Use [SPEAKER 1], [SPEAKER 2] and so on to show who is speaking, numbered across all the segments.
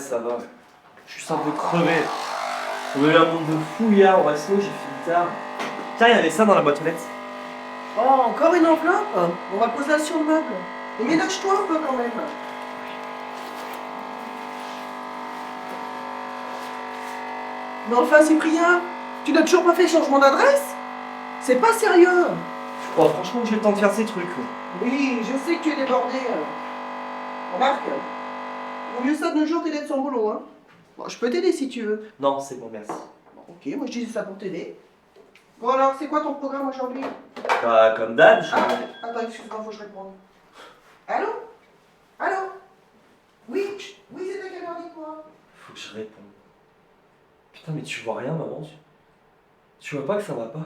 [SPEAKER 1] ça va. Je suis juste un peu crevé. On a eu un monde de fou hier au resto, j'ai fini tard. Tiens, il y avait ça dans la boîte aux lettres.
[SPEAKER 2] Oh, encore une enveloppe? On va poser ça sur le meuble. Et ménage-toi un peu quand même. Mais enfin, Cyprien, tu n'as toujours pas fait le changement d'adresse? C'est pas sérieux.
[SPEAKER 1] Je crois franchement que j'ai le temps de faire ces trucs.
[SPEAKER 2] Oui, je sais que tu es débordé. Remarque, au mieux ça de nos jours t'aider de son boulot, hein. Bon, je peux t'aider si tu veux.
[SPEAKER 1] Non, c'est bon, merci.
[SPEAKER 2] Bon, ok, moi je disais ça pour t'aider. Bon alors, c'est quoi ton programme aujourd'hui?
[SPEAKER 1] Bah, comme d'hab,
[SPEAKER 2] Attends, excuse-moi, faut que je réponde. Allô? Allô? Oui? Oui, c'est à quelle heure, dis-moi?
[SPEAKER 1] Faut que je réponde. Putain, mais tu vois rien, maman? Tu vois pas que ça va pas?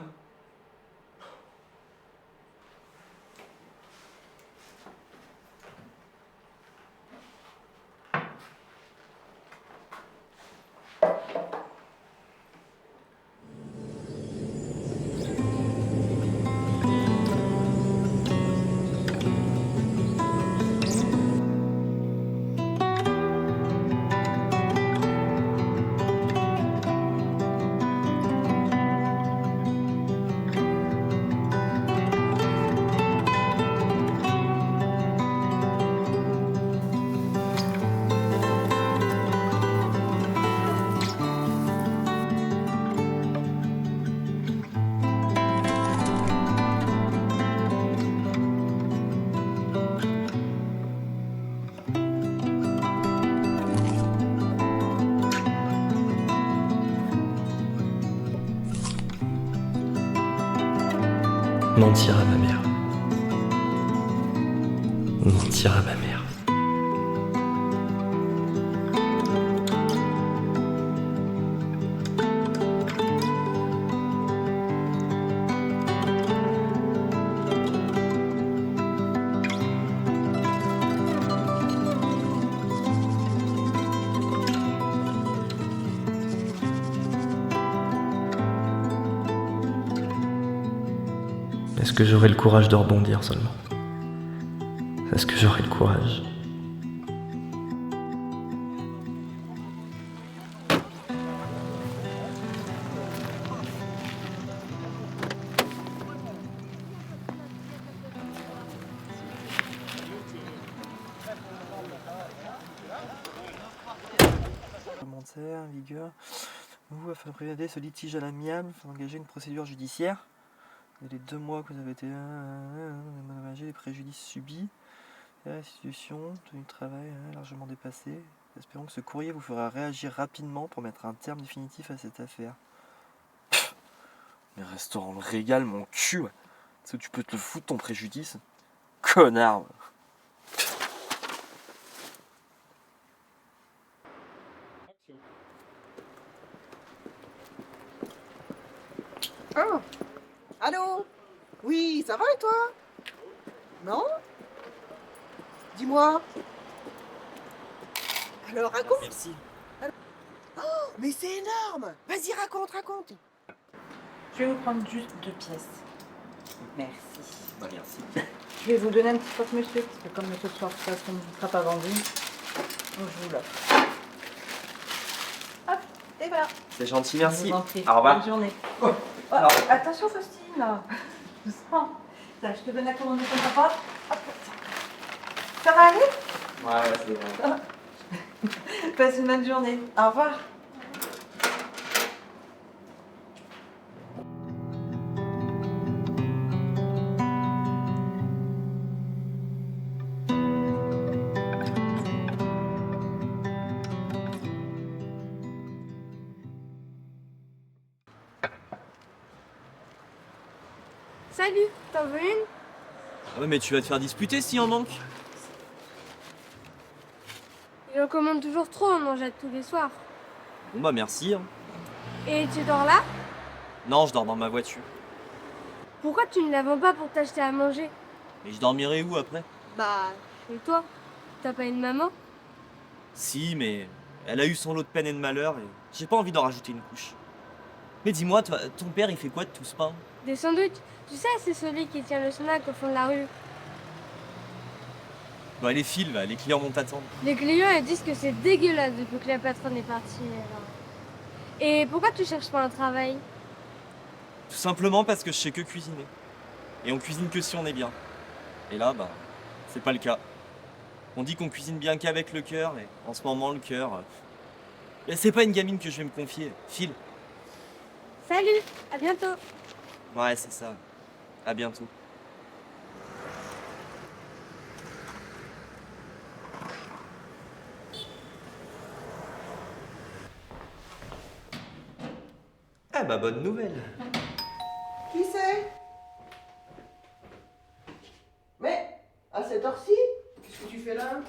[SPEAKER 1] Mentir à ma mère. Mentir à ma mère. Est-ce que j'aurai le courage de rebondir seulement? Est-ce que j'aurai le courage?
[SPEAKER 3] Commentaire, vigueur. Vous, afin de prévenir ce litige à l'amiable, il faut engager une procédure judiciaire. Et les 2 mois que vous avez été dédommagé les préjudices subis, la restitution, tenue de travail largement dépassée. Espérons que ce courrier vous fera réagir rapidement pour mettre un terme définitif à cette affaire. Pff, les restaurants le régal, mon cul, ouais. Tu sais où tu peux te le foutre ton préjudice. Connard. Ouais.
[SPEAKER 2] Oh. Allô? Oui, ça va et toi? Non? Dis-moi. Alors raconte.
[SPEAKER 3] Merci.
[SPEAKER 2] Oh, mais c'est énorme. Vas-y, raconte.
[SPEAKER 4] Je vais vous prendre juste 2 pièces. Merci.
[SPEAKER 1] Bah, merci.
[SPEAKER 4] Je vais vous donner un petit porte-monsieur, parce que comme ce soir, de toute façon, ne sera pas vendu, donc je vous l'offre. Hop, et voilà.
[SPEAKER 1] C'est gentil,
[SPEAKER 4] Je
[SPEAKER 1] merci.
[SPEAKER 4] vous en prie.
[SPEAKER 1] Au revoir.
[SPEAKER 4] Bonne journée.
[SPEAKER 1] Oh,
[SPEAKER 4] Oh,
[SPEAKER 1] alors.
[SPEAKER 4] attention, Faustine, là. Doucement. Là, je te donne la commande de ton papa. Hop, ça va aller?
[SPEAKER 1] Ouais, c'est vrai.
[SPEAKER 4] Passe une bonne journée. Au revoir.
[SPEAKER 5] Salut, t'en veux une?
[SPEAKER 1] Ouais, mais tu vas te faire disputer s'il en manque.
[SPEAKER 5] Il en commande toujours trop, on mange tous les soirs.
[SPEAKER 1] Bon bah merci. Hein.
[SPEAKER 5] Et tu dors là?
[SPEAKER 1] Non, je dors dans ma voiture.
[SPEAKER 5] Pourquoi tu ne la vends pas pour t'acheter à manger?
[SPEAKER 1] Et je dormirai où après?
[SPEAKER 5] Bah, chez toi. T'as pas une maman?
[SPEAKER 1] Si, mais elle a eu son lot de peine et de malheur et j'ai pas envie d'en rajouter une couche. Mais dis-moi, toi, ton père il fait quoi de tout ce pain?
[SPEAKER 5] Des sandwichs. Tu sais, c'est celui qui tient le snack au fond de la rue.
[SPEAKER 1] Bon, allez, file, va, les clients vont t'attendre.
[SPEAKER 5] Les clients ils disent que c'est dégueulasse depuis que la patronne est partie. Alors. Et pourquoi tu cherches pas un travail?
[SPEAKER 1] Tout simplement parce que je sais que cuisiner. Et on cuisine que si on est bien. Et là, bah, c'est pas le cas. On dit qu'on cuisine bien qu'avec le cœur, et en ce moment, le cœur. C'est pas une gamine que je vais me confier. File.
[SPEAKER 5] Salut, à bientôt.
[SPEAKER 1] Ouais, c'est ça. À bientôt. Ah bah bonne nouvelle.
[SPEAKER 2] Qui c'est? Mais, à cette heure-ci? Qu'est-ce que tu fais là?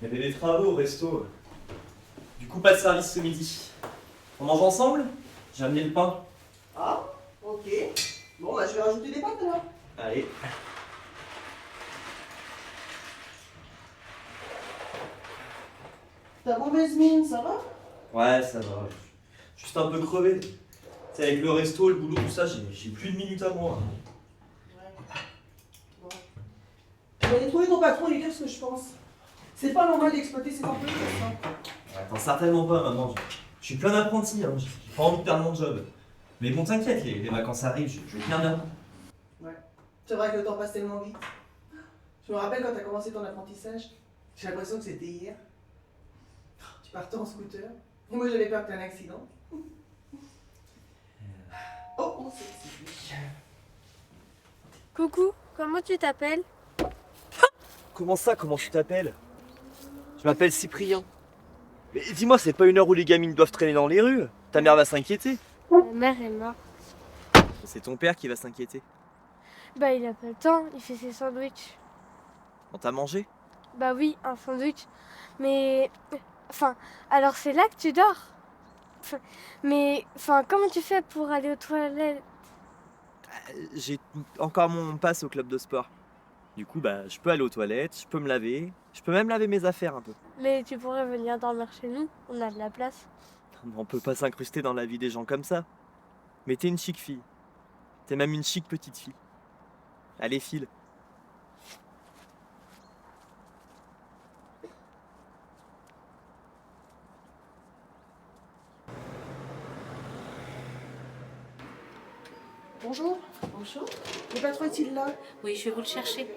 [SPEAKER 1] Il y avait des travaux au resto. Du coup, pas de service ce midi. On mange ensemble? J'ai amené le pain.
[SPEAKER 2] Ah, ok. Bon, bah je vais rajouter des pâtes alors.
[SPEAKER 1] Allez.
[SPEAKER 2] T'as mauvaise mine, ça va?
[SPEAKER 1] Ouais, ça va. Juste un peu crevé. C'est avec le resto, le boulot, tout ça, j'ai plus de minutes à moi.
[SPEAKER 2] Bon. Je vais aller trouver ton patron et lui dire ce que je pense. C'est pas normal d'exploiter ses employés comme ça.
[SPEAKER 1] Attends, certainement pas, maman. Je suis plein d'apprentis, hein. J'ai pas envie de perdre mon job. Mais bon, t'inquiète, les vacances arrivent, je vais tenir bien.
[SPEAKER 2] Ouais. C'est vrai que le temps passe tellement vite. Je me rappelle quand t'as commencé ton apprentissage. J'ai l'impression que c'était hier. Tu partais en scooter. Et moi j'avais peur que t'aies un accident. Oh, on s'excuse.
[SPEAKER 5] Coucou, comment tu t'appelles?
[SPEAKER 1] Comment ça, comment tu t'appelles? Je m'appelle Cyprien. Mais dis-moi, c'est pas une heure où les gamines doivent traîner dans les rues? Ta mère va s'inquiéter.
[SPEAKER 5] Ma mère est morte.
[SPEAKER 1] C'est ton père qui va s'inquiéter.
[SPEAKER 5] Bah il a pas le temps, il fait ses sandwichs.
[SPEAKER 1] On t'a mangé?
[SPEAKER 5] Bah oui, un sandwich. Mais... Enfin, alors c'est là que tu dors? Enfin, comment tu fais pour aller aux toilettes?
[SPEAKER 1] J'ai encore mon pass au club de sport. Du coup, bah, je peux aller aux toilettes, je peux me laver, je peux même laver mes affaires un peu.
[SPEAKER 5] Mais tu pourrais venir dormir chez nous, on a de la place.
[SPEAKER 1] On peut pas s'incruster dans la vie des gens comme ça. Mais t'es une chic fille. T'es même une chic petite fille. Allez, file.
[SPEAKER 2] Bonjour. Bonjour. Le patron est-il là?
[SPEAKER 6] Oui, je vais vous le chercher.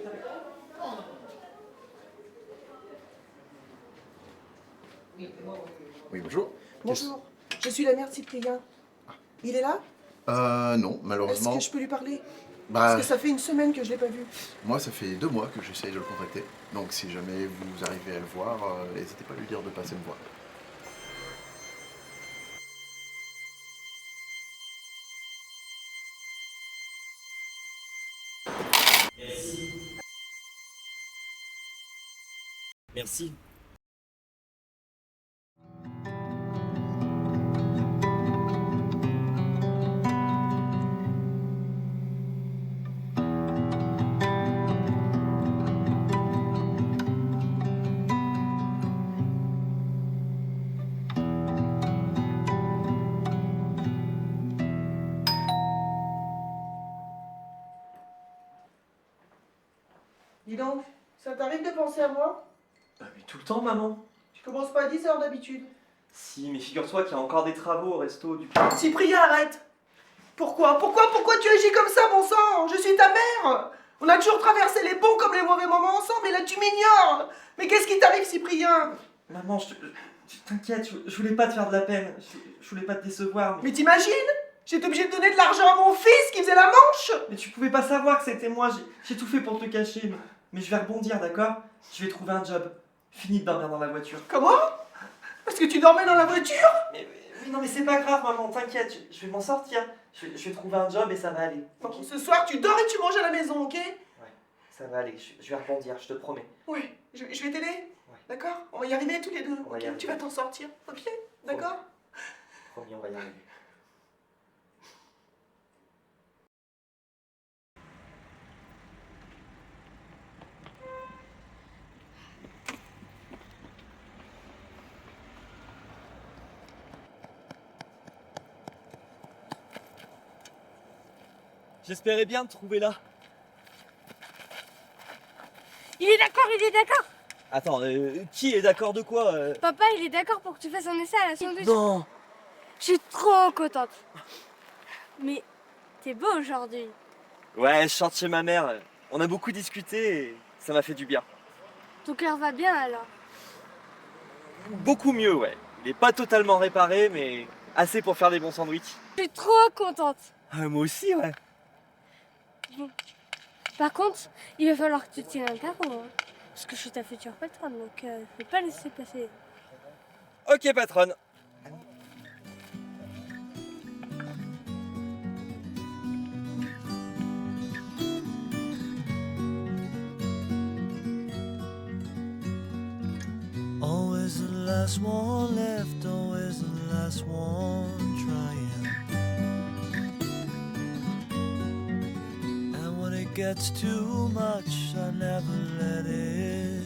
[SPEAKER 7] Oui, bonjour.
[SPEAKER 2] Bonjour. Je suis la mère de Cyprien. Il est là?
[SPEAKER 7] Non,
[SPEAKER 2] Est-ce
[SPEAKER 7] malheureusement.
[SPEAKER 2] que je peux lui parler?
[SPEAKER 7] Bah,
[SPEAKER 2] Parce que ça fait une semaine que je l'ai pas vu.
[SPEAKER 7] moi, ça fait 2 mois que j'essaye de le contacter. Donc, si jamais vous arrivez à le voir, n'hésitez pas à lui dire de passer me voir.
[SPEAKER 1] Merci. Merci.
[SPEAKER 2] Dis donc, ça t'arrive de penser à moi?
[SPEAKER 1] Bah, mais tout le temps, maman.
[SPEAKER 2] Tu commences pas à 10 heures d'habitude.
[SPEAKER 1] Si, mais figure-toi qu'il y a encore des travaux au resto du...
[SPEAKER 2] Cyprien, arrête! Pourquoi tu agis comme ça, bon sang? Je suis ta mère! On a toujours traversé les bons comme les mauvais moments ensemble, et là tu m'ignores! Mais qu'est-ce qui t'arrive, Cyprien?
[SPEAKER 1] Maman, t'inquiète, je voulais pas te faire de la peine. Je voulais pas te décevoir.
[SPEAKER 2] Mais t'imagines? J'étais obligée de donner de l'argent à mon fils qui faisait la manche!
[SPEAKER 1] Mais tu pouvais pas savoir que c'était moi. J'ai tout fait pour te cacher. Mais je vais rebondir, d'accord? Je vais trouver un job. Fini de dormir dans la voiture.
[SPEAKER 2] Comment? Parce que tu dormais dans la voiture?
[SPEAKER 1] Mais non, mais c'est pas grave, maman, t'inquiète, je vais m'en sortir. Je vais trouver un job et ça va aller.
[SPEAKER 2] Bon, ce soir, tu dors et tu manges à la maison, ok?
[SPEAKER 1] Ouais, ça va aller, je vais rebondir, je te promets.
[SPEAKER 2] Oui, je vais t'aider. D'accord? On va y arriver tous les deux.
[SPEAKER 1] On va y
[SPEAKER 2] Ok,
[SPEAKER 1] arriver.
[SPEAKER 2] tu vas t'en sortir, ok? D'accord?
[SPEAKER 1] Promis, on va y arriver. J'espérais bien te trouver là.
[SPEAKER 5] Il est d'accord, il est d'accord.
[SPEAKER 1] Attends, qui est d'accord de quoi
[SPEAKER 5] Papa, il est d'accord pour que tu fasses un essai à la sandwich.
[SPEAKER 1] Non.
[SPEAKER 5] Je suis trop contente. Mais t'es beau aujourd'hui.
[SPEAKER 1] Ouais, je chante chez ma mère. On a beaucoup discuté et ça m'a fait du bien.
[SPEAKER 5] Ton cœur va bien alors.
[SPEAKER 1] Beaucoup mieux, ouais. Il est pas totalement réparé, mais assez pour faire des bons sandwichs.
[SPEAKER 5] Je suis trop contente.
[SPEAKER 1] Ah, moi aussi, ouais.
[SPEAKER 5] Par contre, il va falloir que tu tiennes un carreau. Hein. Parce que je suis ta future patronne, donc je vais pas laisser passer.
[SPEAKER 1] Ok, patronne.
[SPEAKER 6] Always the last one left, always the last one trying. And when it gets too much, I never let it